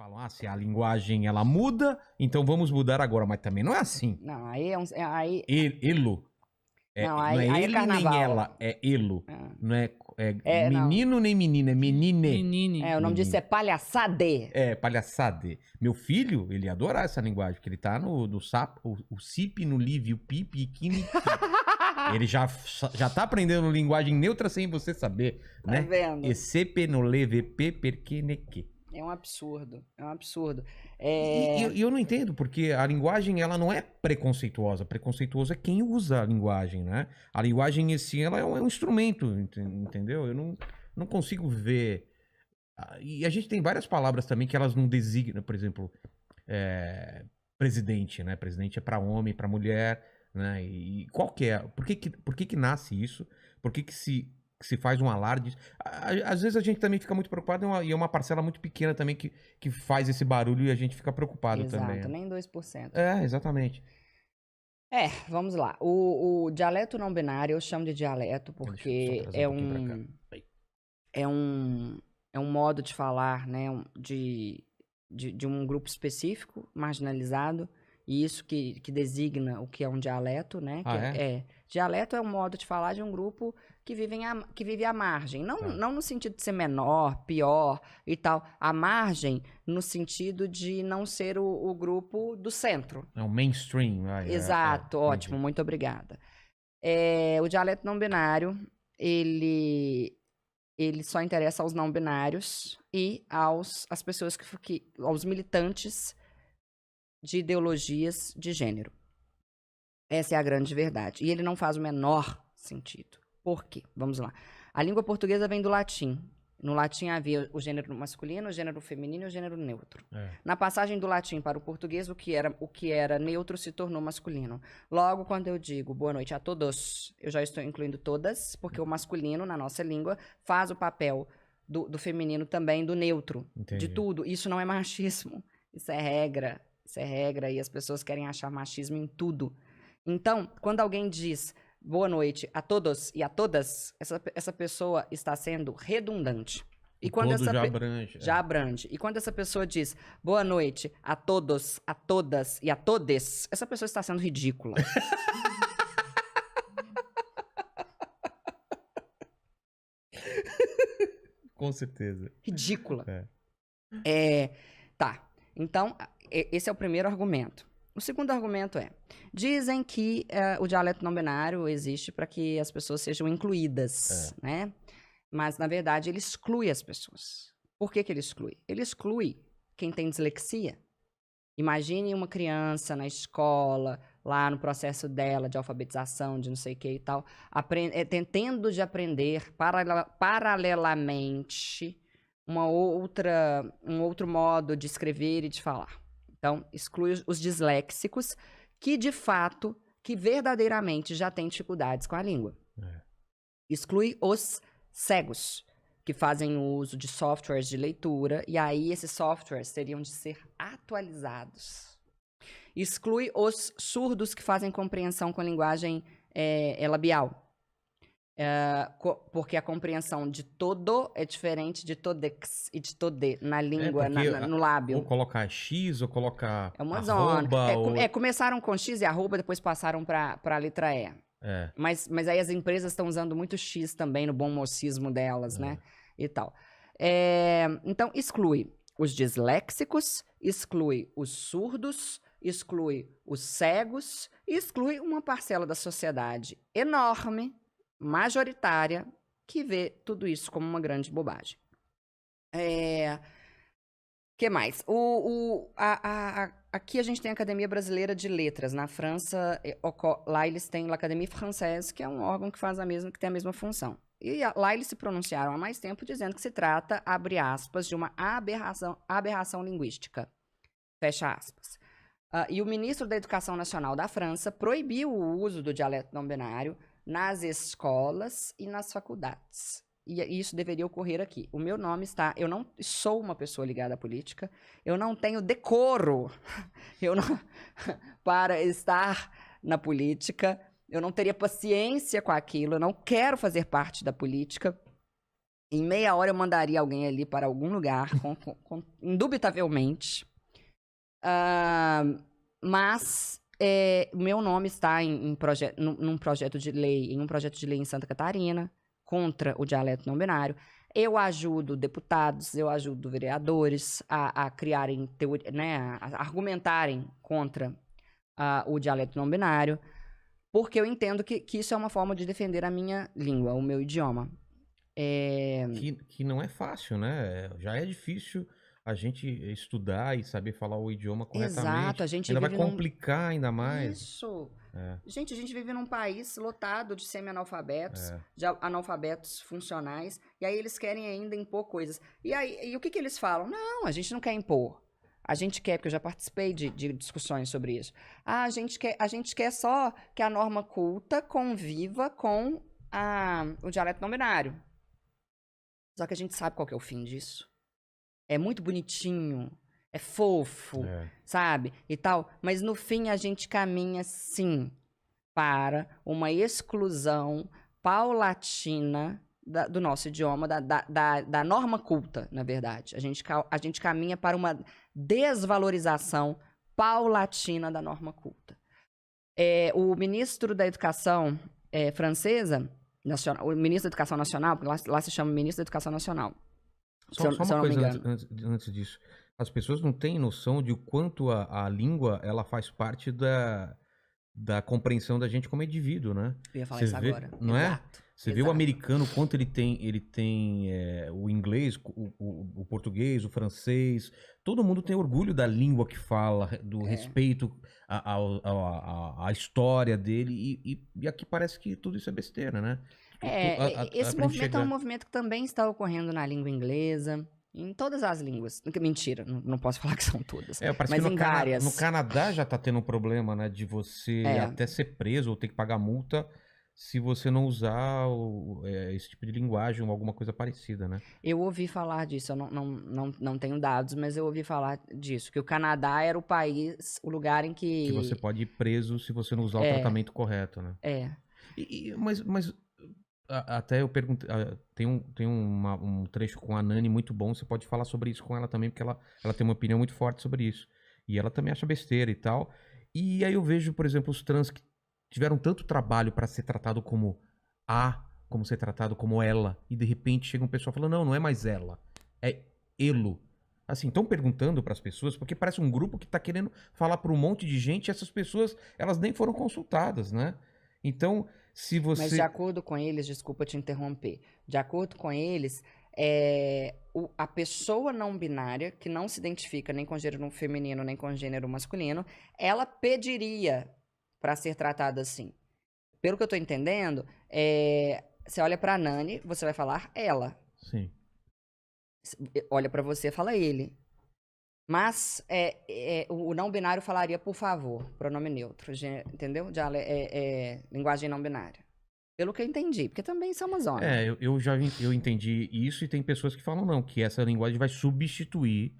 falam, se a linguagem ela muda, então vamos mudar agora, mas também não é assim. Não, aí é um... Aí... Elo. Não, não aí é é ele carnaval. nem ela, é elo. Ah. Não é, não. menino nem menina, é menine. Menine. O nome disso é palhaçade. É, palhaçada. Meu filho, ele ia adorar essa linguagem, porque ele tá no sapo, o CIP, no LIV, o PIP e Kini. Ele já tá aprendendo linguagem neutra sem você saber, né? Tá vendo? ECP no LVP perqueneque. É um absurdo, é um absurdo. E eu não entendo, porque a linguagem, ela não é preconceituosa. Preconceituoso é quem usa a linguagem, né? A linguagem em si, ela é um instrumento, entendeu? Eu não consigo ver... E a gente tem várias palavras também que elas não designam, por exemplo, presidente, né? Presidente é para homem, para mulher, né? E qual que é? Por que nasce isso? Por que se faz um alarde? Às vezes a gente também fica muito preocupado e é uma parcela muito pequena também que faz esse barulho e a gente fica preocupado também. Exato, nem 2%. É, exatamente. Vamos lá. O dialeto não binário eu chamo de dialeto porque é um modo de falar, né, de um grupo específico, marginalizado, e isso que designa o que é um dialeto, né? Dialeto é um modo de falar de um grupo que vive à margem. Não no sentido de ser menor, pior e tal. À margem no sentido de não ser o grupo do centro. É o mainstream. Exato, ótimo, muito obrigada. O dialeto não binário, ele só interessa aos não binários e às pessoas aos militantes de ideologias de gênero. Essa é a grande verdade. E ele não faz o menor sentido. Por quê? Vamos lá. A língua portuguesa vem do latim. No latim havia o gênero masculino, o gênero feminino e o gênero neutro. Na passagem do latim para o português, o que era neutro se tornou masculino. Logo, quando eu digo boa noite a todos, eu já estou incluindo todas, porque o masculino, na nossa língua, faz o papel do feminino também, do neutro. Entendi. De tudo. Isso não é machismo. Isso é regra. Isso é regra e as pessoas querem achar machismo em tudo. Então, quando alguém diz boa noite a todos e a todas, essa pessoa está sendo redundante. E quando já abrange. Já abrange. E quando essa pessoa diz boa noite a todos, a todas e a todes, essa pessoa está sendo ridícula. Com certeza. Ridícula. Tá. Então, esse é o primeiro argumento. O segundo argumento dizem que o dialeto não binário existe para que as pessoas sejam incluídas, né? Mas, na verdade, ele exclui as pessoas. Por que ele exclui? Ele exclui quem tem dislexia. Imagine uma criança na escola, lá no processo dela de alfabetização, de não sei o que e tal, tentando de aprender paralelamente um outro modo de escrever e de falar. Então, exclui os disléxicos que, de fato, que verdadeiramente já têm dificuldades com a língua. Exclui os cegos, que fazem uso de softwares de leitura, e aí esses softwares teriam de ser atualizados. Exclui os surdos que fazem compreensão com a linguagem labial. Porque a compreensão de todo é diferente de todex e de tode na língua, no lábio. Ou colocar X, ou colocar uma arroba. Zona. Começaram com X e arroba, depois passaram para a letra E. Mas aí as empresas estão usando muito X também no bom mocismo delas, né? E tal. Então, exclui os disléxicos, exclui os surdos, exclui os cegos, e exclui uma parcela da sociedade enorme, majoritária, que vê tudo isso como uma grande bobagem. Que mais? Aqui a gente tem a Academia Brasileira de Letras. Na França, lá eles têm a Académie Française, que é um órgão que que tem a mesma função. E lá eles se pronunciaram há mais tempo dizendo que se trata, abre aspas, de uma aberração linguística. Fecha aspas. E o ministro da Educação Nacional da França proibiu o uso do dialeto não binário nas escolas e nas faculdades. E isso deveria ocorrer aqui. O meu nome está... Eu não sou uma pessoa ligada à política. Eu não tenho decoro para estar na política. Eu não teria paciência com aquilo. Eu não quero fazer parte da política. Em meia hora eu mandaria alguém ali para algum lugar, indubitavelmente. Mas meu nome está num projeto de lei em Santa Catarina contra o dialeto não binário. Eu ajudo deputados, eu ajudo vereadores a criarem teoria, né, a argumentarem contra o dialeto não binário, porque eu entendo que isso é uma forma de defender a minha língua, o meu idioma. Que não é fácil, né? Já é difícil a gente estudar e saber falar o idioma corretamente. Exato, a gente ainda vai vive complicar ainda mais. Isso. Gente, a gente vive num país lotado de semi-analfabetos, de analfabetos funcionais, e aí eles querem ainda impor coisas. E o que eles falam? Não, a gente não quer impor. A gente quer, porque eu já participei de discussões sobre isso. A gente quer só que a norma culta conviva com o dialeto não binário. Só que a gente sabe qual que é o fim disso. É muito bonitinho, é fofo, sabe? E tal. Mas no fim a gente caminha, sim, para uma exclusão paulatina do nosso idioma, da norma culta, na verdade. A gente caminha para uma desvalorização paulatina da norma culta. O ministro da Educação francesa, o ministro da Educação Nacional, porque lá se chama ministro da Educação Nacional. Só uma coisa antes disso. As pessoas não têm noção de o quanto a língua ela faz parte da compreensão da gente como indivíduo, né? Eu ia falar isso agora. Não é? Você vê o americano, quanto ele tem o inglês, o português, o francês. Todo mundo tem orgulho da língua que fala, do respeito à história dele. E aqui parece que tudo isso é besteira, né? Esse movimento é um movimento que também está ocorrendo na língua inglesa, em todas as línguas. Mentira, não posso falar que são todas, mas em várias. No Canadá já está tendo um problema, né, de você até ser preso ou ter que pagar multa se você não usar esse tipo de linguagem ou alguma coisa parecida, né? Eu ouvi falar disso, eu não tenho dados, mas eu ouvi falar disso, que o Canadá era o lugar em que... Que você pode ir preso se você não usar o tratamento correto, né? Mas até eu perguntei, tem um trecho com a Nani muito bom, você pode falar sobre isso com ela também, porque ela tem uma opinião muito forte sobre isso. E ela também acha besteira e tal. E aí eu vejo, por exemplo, os trans que tiveram tanto trabalho para ser tratado como como ser tratado como ela, e de repente chega um pessoal falando, não é mais ela, é elo. Assim, estão perguntando para as pessoas, porque parece um grupo que está querendo falar para um monte de gente, e essas pessoas, elas nem foram consultadas, né? Então, se você... Mas de acordo com eles, desculpa te interromper, de acordo com eles, a pessoa não binária, que não se identifica nem com gênero feminino, nem com gênero masculino, ela pediria para ser tratada assim. Pelo que eu tô entendendo, você olha pra Nani, você vai falar ela. Sim. Olha pra você, fala ele. Mas o não binário falaria por favor, pronome neutro, entendeu? Linguagem não binária. Pelo que eu entendi, porque também somos homens. Eu entendi isso, e tem pessoas que falam não, que essa linguagem vai substituir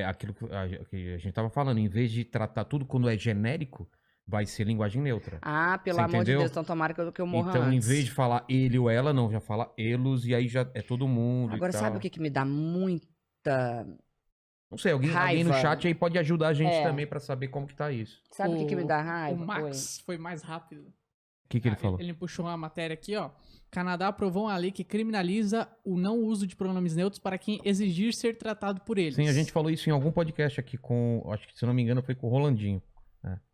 aquilo que a gente tava falando. Em vez de tratar tudo quando é genérico, vai ser linguagem neutra. Pelo amor de Deus, então tomara que eu morra Então, antes. em vez de falar ele ou ela, não, já fala elos, e aí já é todo mundo. Agora, sabe o que me dá muita... Não sei, alguém no chat aí pode ajudar a gente também pra saber como que tá isso. Sabe o que me dá raiva? O Max foi mais rápido. O que ele falou? Ele puxou uma matéria aqui, ó. Canadá aprovou uma lei que criminaliza o não uso de pronomes neutros para quem exigir ser tratado por eles. Sim, a gente falou isso em algum podcast aqui acho que, se não me engano, foi com o Rolandinho.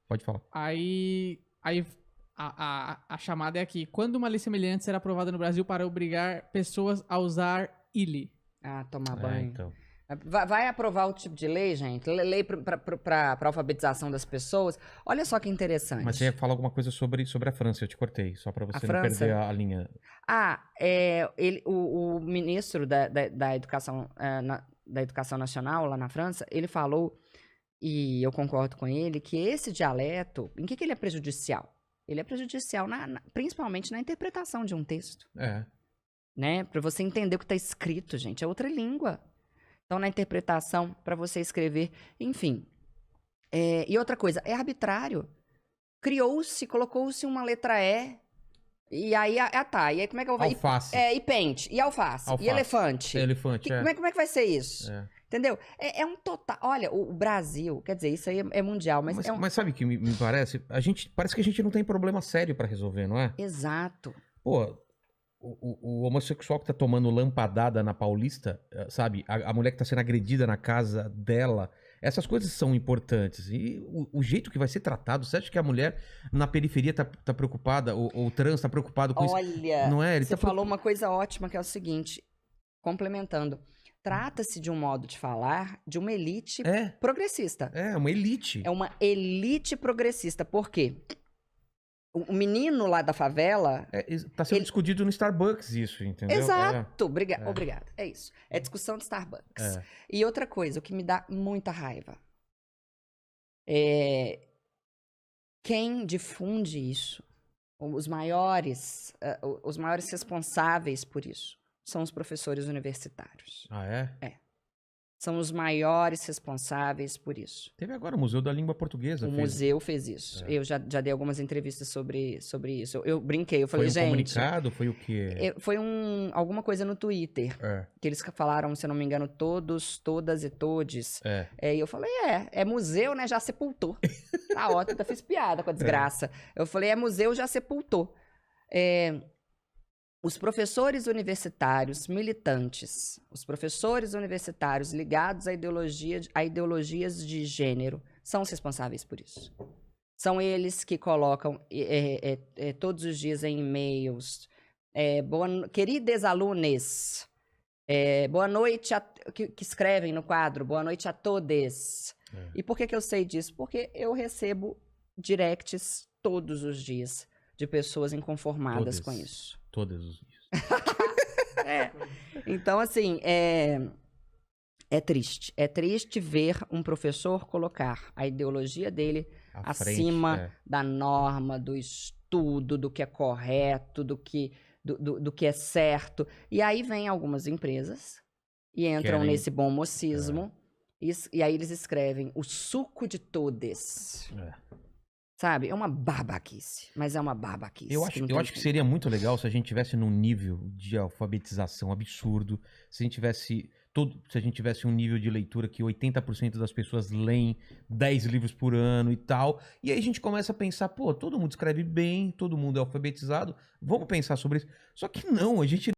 Pode falar. Aí a chamada é aqui. Quando uma lei semelhante será aprovada no Brasil para obrigar pessoas a usar ele? Tomar banho. Então. Vai aprovar o tipo de lei, gente? Lei para alfabetização das pessoas. Olha só que interessante. Mas você ia falar alguma coisa sobre a França, eu te cortei, só para você não perder a linha. O ministro da Educação, da Educação Nacional lá na França, ele falou, e eu concordo com ele, que esse dialeto, em que ele é prejudicial? Ele é prejudicial principalmente na interpretação de um texto. Né? Para você entender o que está escrito, gente, é outra língua. Então, na interpretação, para você escrever, enfim. E outra coisa, é arbitrário. Colocou-se uma letra E E aí, tá. E aí, como é que eu vou... Alface. E pente. E alface. E elefante. Elefante, Como é que vai ser isso? É. Entendeu? É um total... Olha, o Brasil, quer dizer, isso aí é mundial, mas é um... Mas sabe o que me parece? Parece que a gente não tem problema sério pra resolver, não é? Exato. Pô, o homossexual que tá tomando lampadada na Paulista, sabe? A mulher que tá sendo agredida na casa dela, essas coisas são importantes. E o jeito que vai ser tratado, você acha que a mulher na periferia tá preocupada, ou o trans tá preocupado com isso? Olha, Não é? Ele você tá falou uma coisa ótima, que é o seguinte, complementando. Trata-se de um modo de falar de uma elite progressista. É, uma elite. É uma elite progressista. Por quê? O menino lá da favela... Tá sendo discutido no Starbucks isso, entendeu? Exato. Obrigada. É isso. É discussão de Starbucks. E outra coisa, o que me dá muita raiva é quem difunde isso, os maiores responsáveis por isso, são os professores universitários. Ah, é? São os maiores responsáveis por isso. Teve agora o Museu da Língua Portuguesa. O museu fez isso. Eu já dei algumas entrevistas sobre isso. Eu brinquei, eu falei, gente... Foi um comunicado? Foi o quê? Foi alguma coisa no Twitter. Que eles falaram, se eu não me engano, todos, todas e todes. E eu falei, é museu, né? Já sepultou. Tá ótimo, eu fiz piada com a desgraça. Eu falei, é museu, já sepultou. Os professores universitários militantes, os professores universitários ligados a ideologias de gênero, são os responsáveis por isso. São eles que colocam todos os dias em e-mails, queridos alunos, boa noite, que escrevem no quadro, boa noite a todos. E por que eu sei disso? Porque eu recebo directs todos os dias de pessoas inconformadas com isso. Todos os dias. Então, assim, é triste. É triste ver um professor colocar a ideologia dele acima da norma, do estudo, do que é correto, do que é certo. E aí vem algumas empresas e entram nesse bom mocismo. E aí eles escrevem o suco de todes. Sabe? É uma babaquice. Mas é uma babaquice. Eu acho que seria muito legal se a gente tivesse num nível de alfabetização absurdo. Se a gente tivesse um nível de leitura que 80% das pessoas leem 10 livros por ano e tal. E aí a gente começa a pensar, pô, todo mundo escreve bem, todo mundo é alfabetizado. Vamos pensar sobre isso. Só que não, a gente